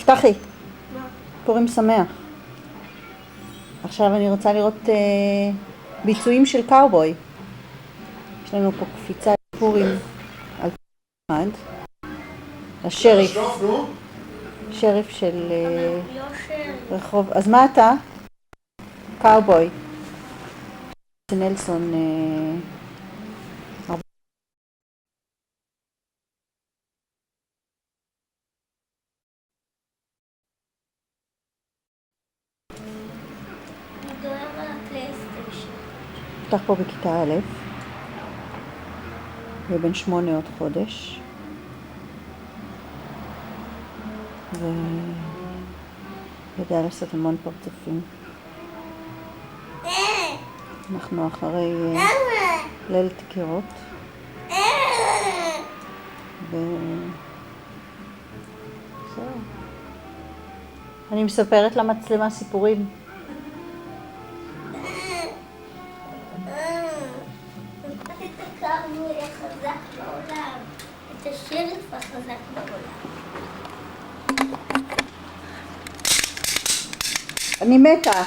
פתחי, מה? פורים שמח. עכשיו אני רוצה לראות ביצועים של קאובוי. יש לנו פה קפיצה פורים על אחד. השריף. שריף של לא שריף. רחוב. אז מה אתה? קאובוי. נלסון מדבר על הפלייסטיישן. פתח פה בכיתה א', ובן 8 עוד חודש, ויודע לעשות המון פרצופים. אנחנו אחרי ליל דקירות, וזהו. אני מספרת למצלמה סיפורים. את הקרמוי החזק בעולם, את השריף החזק בעולם. אני מתה.